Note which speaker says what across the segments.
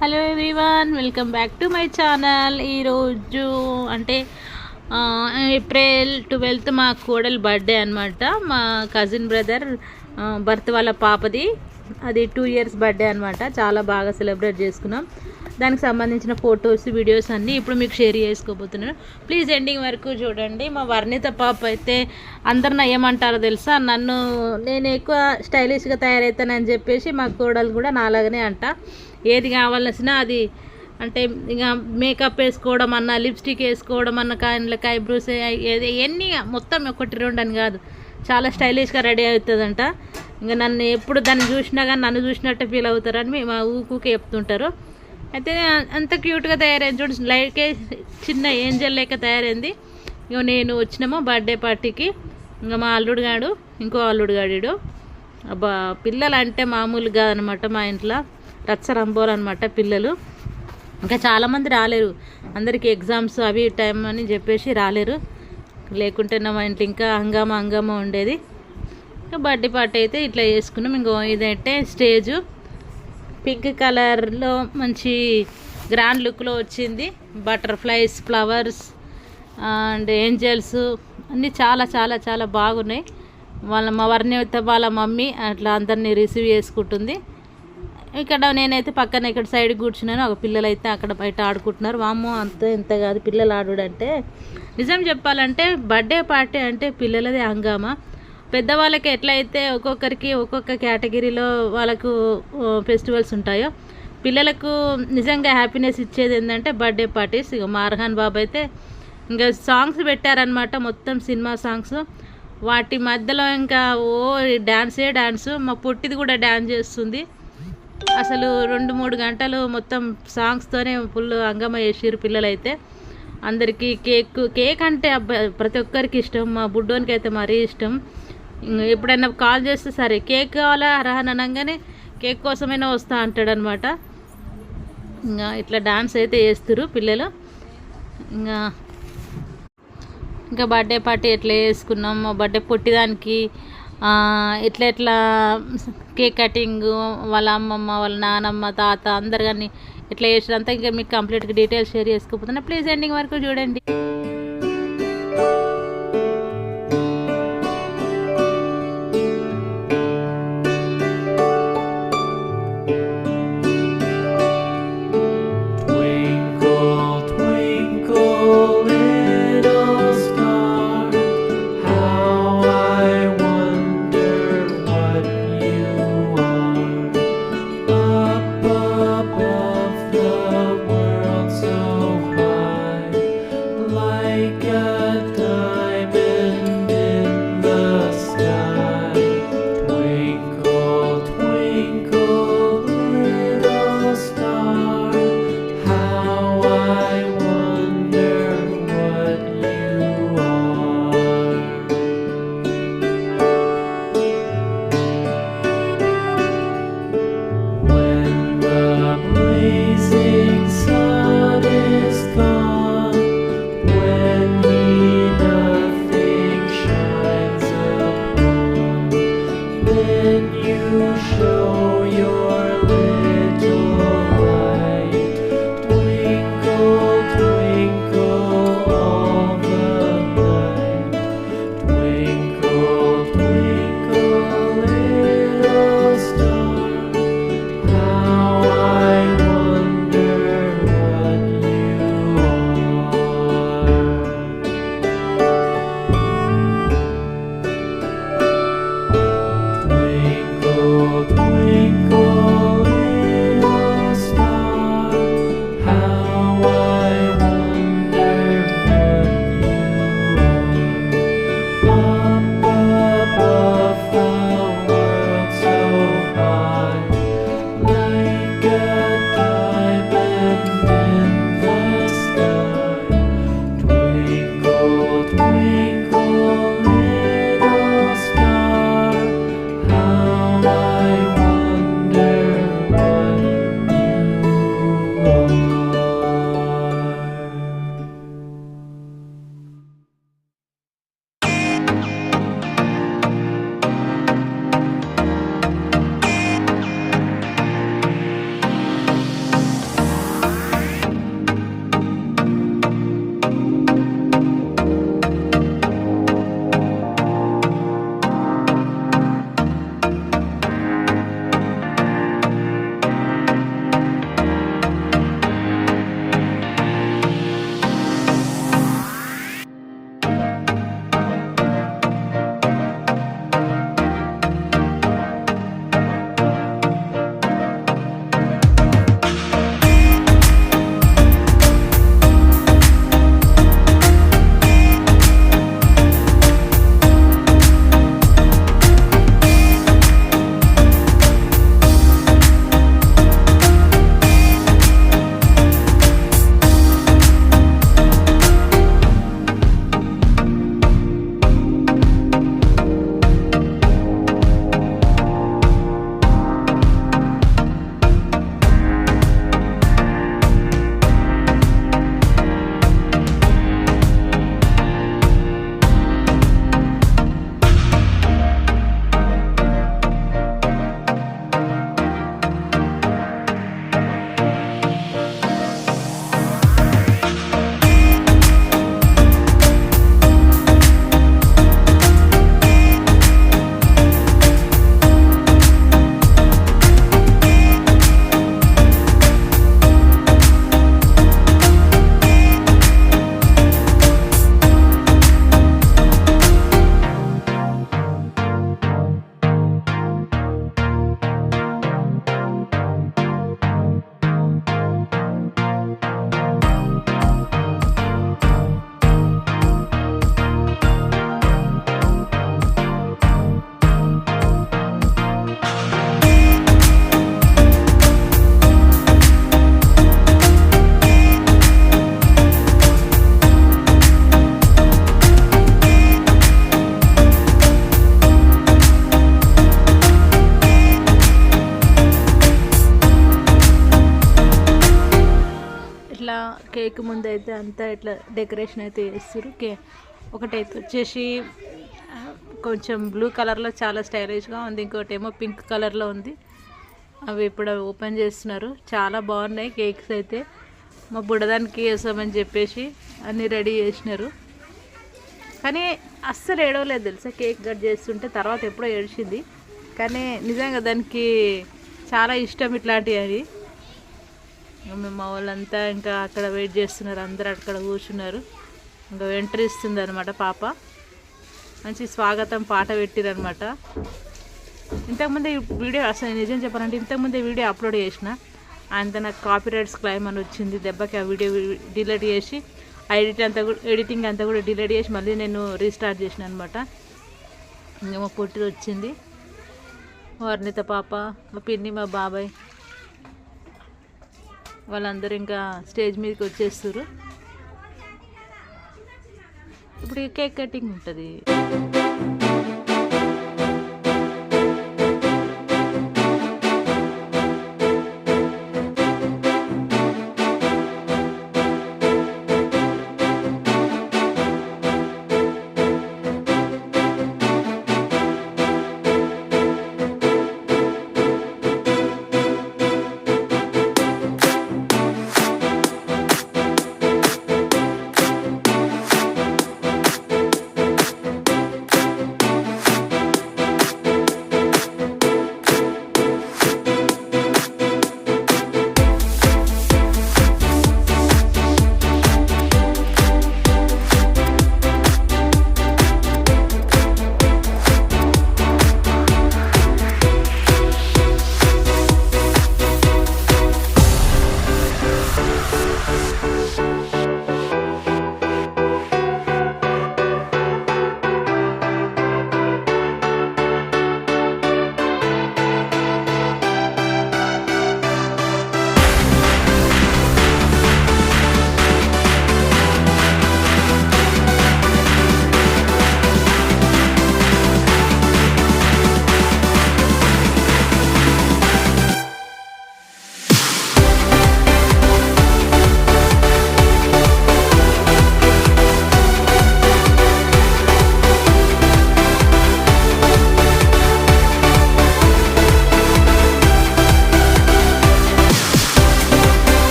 Speaker 1: Hello everyone, welcome back to my channel. ఈరోజు అంటే April 12 మా కోడలు బర్త్డే అనమాట. మా కజిన్ బ్రదర్ బర్త్ వాళ్ళ పాపది, అది 2 years బర్త్డే అనమాట. చాలా బాగా సెలబ్రేట్ చేసుకున్నాం. దానికి సంబంధించిన ఫొటోస్ వీడియోస్ అన్నీ ఇప్పుడు మీకు షేర్ చేసుకోబోతున్నాను. ప్లీజ్ ఎండింగ్ వరకు చూడండి. మా వర్ణిత పాప అయితే అందరిని ఏమంటారో తెలుసా, నేను ఎక్కువ స్టైలిష్గా తయారవుతానని చెప్పేసి మా కోడలు కూడా నాలాగనే అంట. ఏది కావాల్సిన అది అంటే ఇక మేకప్ వేసుకోవడం అన్న, లిప్స్టిక్ వేసుకోవడం అన్న, కాళ్ళకి ఐబ్రోస్ ఎన్ని మొత్తం 1-2 అని కాదు, చాలా స్టైలిష్గా రెడీ అవుతుందంట. ఇంకా నన్ను ఎప్పుడు దాన్ని చూసినా కానీ నన్ను చూసినట్టే ఫీల్ అవుతారని మా ఊకే చెప్తుంటారు. అయితే అంత క్యూట్గా తయారైంది చూడు, లైక్ చిన్న ఏంజల్ లెక్క తయారైంది. ఇక నేను వచ్చినామో బర్త్డే పార్టీకి. ఇంకా మా అల్లుడు గాడు, ఇంకో అల్లుడు గాడు, అబ్బా పిల్లలు అంటే మామూలుగా అనమాట. మా ఇంట్లో రచ్చరంబోలు పిల్లలు. ఇంకా చాలామంది రాలేరు, అందరికీ ఎగ్జామ్స్ అవి టైం అని చెప్పేసి రాలేరు. లేకుంటే మా ఇంట్లో ఇంకా హంగామా ఉండేది. ఇంకా బర్త్డే పార్టీ అయితే ఇట్లా చేసుకున్నాం. ఇంకో ఇదైతే స్టేజు పింక్ కలర్లో మంచి గ్రాండ్ లుక్లో వచ్చింది. బటర్ఫ్లైస్, ఫ్లవర్స్ అండ్ ఏంజల్స్ అన్నీ చాలా చాలా చాలా బాగున్నాయి. మా వర్ణిత వాళ్ళ మమ్మీ అట్లా అందరినీ రిసీవ్ చేసుకుంటుంది. ఇక్కడ నేనైతే పక్కన ఇక్కడ సైడ్ కూర్చున్నాను. ఒక పిల్లలు అయితే అక్కడ బయట ఆడుకుంటున్నారు. వామ్మో అంత ఇంత కాదు పిల్లలు ఆడుడంటే. నిజం చెప్పాలంటే బర్త్డే పార్టీ అంటే పిల్లలదే హంగామా. పెద్దవాళ్ళకి ఎట్లయితే ఒక్కొక్కరికి ఒక్కొక్క కేటగిరీలో వాళ్ళకు ఫెస్టివల్స్ ఉంటాయో, పిల్లలకు నిజంగా హ్యాపీనెస్ ఇచ్చేది ఏంటంటే బర్త్డే పార్టీస్. ఇక మా అర్హాన్ బాబు అయితే ఇంకా సాంగ్స్ పెట్టారనమాట, మొత్తం సినిమా సాంగ్స్. వాటి మధ్యలో ఇంకా డ్యాన్సు. మా పొట్టిది కూడా డ్యాన్స్ చేస్తుంది. అసలు 2-3 గంటలు మొత్తం సాంగ్స్తోనే ఫుల్ హంగామ చేసిర్రు పిల్లలైతే. అందరికీ కేక్ అంటే ప్రతి ఒక్కరికి ఇష్టం. మా బుడ్డోనికి అయితే మరీ ఇష్టం. ఎప్పుడైనా కాల్ చేస్తే సరే కేక్ కావాలా రహన్ అనగానే కేక్ కోసమైనా వస్తా అంటాడనమాట. ఇంకా ఇట్లా డాన్స్ అయితే చేస్తారు పిల్లలు. ఇంకా బర్త్డే పార్టీ ఎట్లా చేసుకున్నాం, మా బర్త్డే పొట్టిదానికి ఎట్లా కేక్ కటింగ్, వాళ్ళ అమ్మమ్మ, వాళ్ళ నానమ్మ, తాత అందరు కానీ ఇట్లా చేసినంతా ఇంకా మీకు కంప్లీట్గా డీటెయిల్స్ షేర్ చేసుకోపోతున్నా. ప్లీజ్ ఎండింగ్ వరకు చూడండి. కేక్ ముందు అయితే అంతా ఇట్లా డెకరేషన్ అయితే చేస్తారు. ఒకటైతే వచ్చేసి కొంచెం బ్లూ కలర్లో చాలా స్టైలిష్గా ఉంది, ఇంకోటి ఏమో పింక్ కలర్లో ఉంది. అవి ఇప్పుడు ఓపెన్ చేస్తున్నారు. చాలా బాగున్నాయి కేక్స్ అయితే. మా బుడదానికి వేసామని చెప్పేసి అన్నీ రెడీ చేసినారు. కానీ అస్సలు ఏడవలేదు తెలుసా, కేక్ కట్ చేస్తుంటే. తర్వాత ఎప్పుడో ఏడిచింది, కానీ నిజంగా దానికి చాలా ఇష్టం ఇట్లాంటివి అని. మా వాళ్ళంతా ఇంకా అక్కడ వెయిట్ చేస్తున్నారు, అందరు అక్కడ కూర్చున్నారు. ఇంకా ఎంట్రీ ఇస్తుంది అనమాట పాప. మంచి స్వాగతం పాట పెట్టిరనమాట. ఇంతకుముందే వీడియో, అసలు నిజం చెప్పాలంటే ఇంతకుముందే వీడియో అప్లోడ్ చేసిన, అంత నాకు కాపీరైట్స్ క్లైమ్ అని వచ్చింది. దెబ్బకి ఆ వీడియో డిలీట్ చేసి ఎడిటింగ్ అంతా కూడా డిలీట్ చేసి మళ్ళీ నేను రీస్టార్ట్ చేసిన అనమాట. ఇంకా మా పొట్టి వచ్చింది, వర్ణిత పాప, మా పిన్ని, మా బాబాయ్ వాళ్ళందరూ ఇంకా స్టేజ్ మీదకి వచ్చేస్తారు. ఇప్పుడు కేక్ కటింగ్ ఉంటుంది.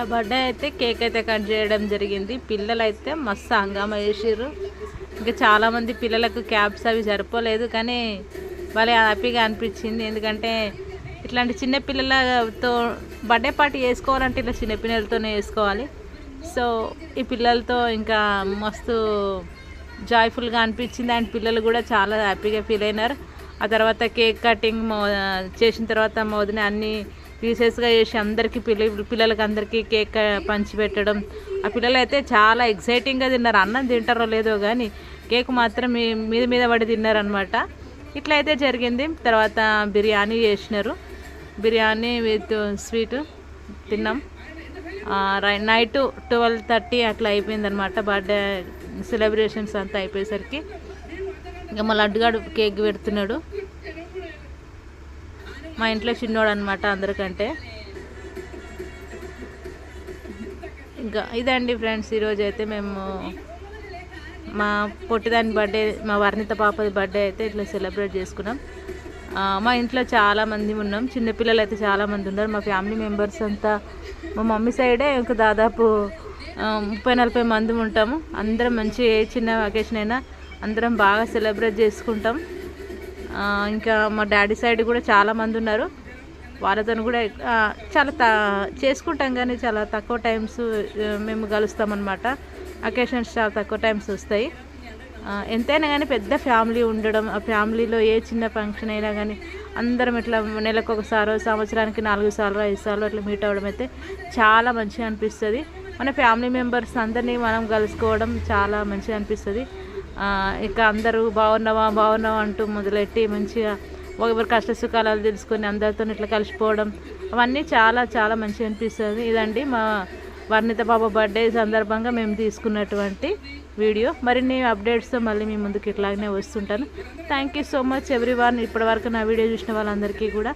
Speaker 1: ఇట్లా బర్త్డే అయితే కేక్ అయితే కట్ చేయడం జరిగింది. పిల్లలు అయితే మస్తు హంగామా చేసారు. ఇంకా చాలామంది పిల్లలకు క్యాప్స్ అవి సరిపోలేదు, కానీ భలే హ్యాపీగా అనిపించింది. ఎందుకంటే ఇట్లాంటి చిన్న పిల్లలతో బర్త్డే పార్టీ చేసుకోవాలంటే ఇట్లా చిన్న పిల్లలతోనే చేసుకోవాలి. సో ఈ పిల్లలతో ఇంకా మస్తు జాయ్ఫుల్గా అనిపించింది. అండ్ పిల్లలు కూడా చాలా హ్యాపీగా ఫీల్ అయినారు. ఆ తర్వాత కేక్ కటింగ్ చేసిన తర్వాత మా వదిన అన్నీ పీసెస్గా చేసి అందరికీ పిల్లలకి అందరికీ కేక్ పంచి పెట్టడం. ఆ పిల్లలు అయితే చాలా ఎక్సైటింగ్గా తిన్నారు. అన్నం తింటారో లేదో కానీ కేక్ మాత్రం మీద పడి తిన్నారనమాట. ఇట్లా అయితే జరిగింది. తర్వాత బిర్యానీ చేసినారు. బిర్యానీ విత్ స్వీట్ తిన్నాం. నైట్ 12:30 అట్లా అయిపోయిందనమాట. బర్త్డే సెలబ్రేషన్స్ అంతా అయిపోయేసరికి ఇంకా మా లడ్డుగాడు కేక్ పెడుతున్నాడు. మా ఇంట్లో చిన్నోడు అనమాట అందరికంటే. ఇంకా ఇదండి ఫ్రెండ్స్, ఈరోజు అయితే మేము మా పొట్టిదాని బర్త్డే, మా వర్ణిత పాపది బర్త్డే అయితే ఇట్లా సెలబ్రేట్ చేసుకున్నాం. మా ఇంట్లో చాలామంది ఉన్నాం. చిన్నపిల్లలు అయితే చాలామంది ఉన్నారు. మా ఫ్యామిలీ మెంబర్స్ అంతా మా మమ్మీ సైడే ఇంకా దాదాపు 30-40 మంది ఉంటాము. అందరం మంచి ఏ చిన్న అకేషన్ అయినా అందరం బాగా సెలబ్రేట్ చేసుకుంటాం. ఇంకా మా డాడీ సైడ్ కూడా చాలామంది ఉన్నారు. వాళ్ళతో కూడా చాలా చేసుకుంటాం, కానీ చాలా తక్కువ టైమ్స్ మేము కలుస్తామన్నమాట. అకేషన్స్ చాలా తక్కువ టైమ్స్ వస్తాయి. ఎంతైనా కానీ పెద్ద ఫ్యామిలీ ఉండడం, ఆ ఫ్యామిలీలో ఏ చిన్న ఫంక్షన్ అయినా కానీ అందరం ఇట్లా నెలకు ఒకసారో సంవత్సరానికి 4 సార్లు 5 సార్లు అట్లా మీట్ అవ్వడం అయితే చాలా మంచిగా అనిపిస్తుంది. మన ఫ్యామిలీ మెంబర్స్ అందరినీ మనం కలుసుకోవడం చాలా మంచిగా అనిపిస్తుంది. ఇక అందరూ బాగున్నావా అంటూ మొదలెట్టి మంచిగా ఒకరి కష్ట సుఖాలు తెలుసుకొని అందరితో ఇట్లా కలిసిపోవడం అవన్నీ చాలా చాలా మంచిగా అనిపిస్తుంది. ఇదండి మా వర్ణిత పాప బర్త్డే సందర్భంగా మేము తీసుకున్నటువంటి వీడియో. మరిన్ని అప్డేట్స్తో మళ్ళీ మీ ముందుకు ఇట్లాగనే వస్తుంటాను. Thank you so much everyone. ఇప్పటివరకు నా వీడియో చూసిన వాళ్ళందరికీ కూడా